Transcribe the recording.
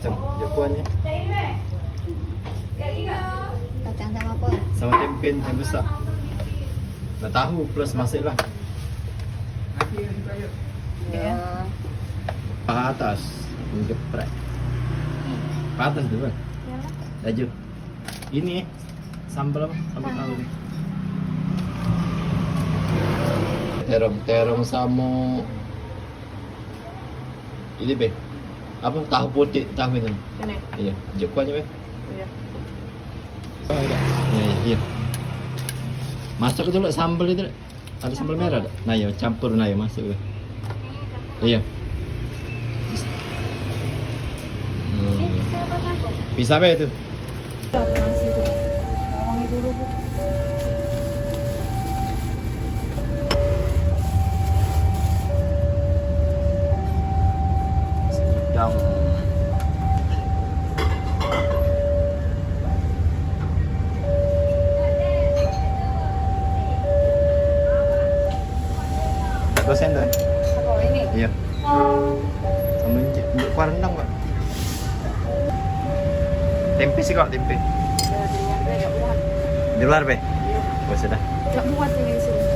macam-macam. Jakuannya Kacang sama apa? sama tempe yang besar. Nah, tahu plus masih lah. Ya. Paha atas, geprek. Paha atas dulu. Lanjut. Ini sambal apa? Sambal tahu nih. Terong sama ini be. Apa tahu putih tahu ini? Ini. Iya, jakuannya be. Iya. Oh, iya. Iya. Masuk dulu sambal itu. Ada sambal merah ada. Nah, ya campur nah ya masuk. Iya. Bisa be itu. Nasi itu. Wangi dulu, Bu. Yang dosen tuh. Apa ini? Iya. Sama untuk kuah rendang kok. Tempe sih kok tempe. Ya, dengan beda udah. Di luar be. Iya. Oh sudah. Enggak muat ini sih.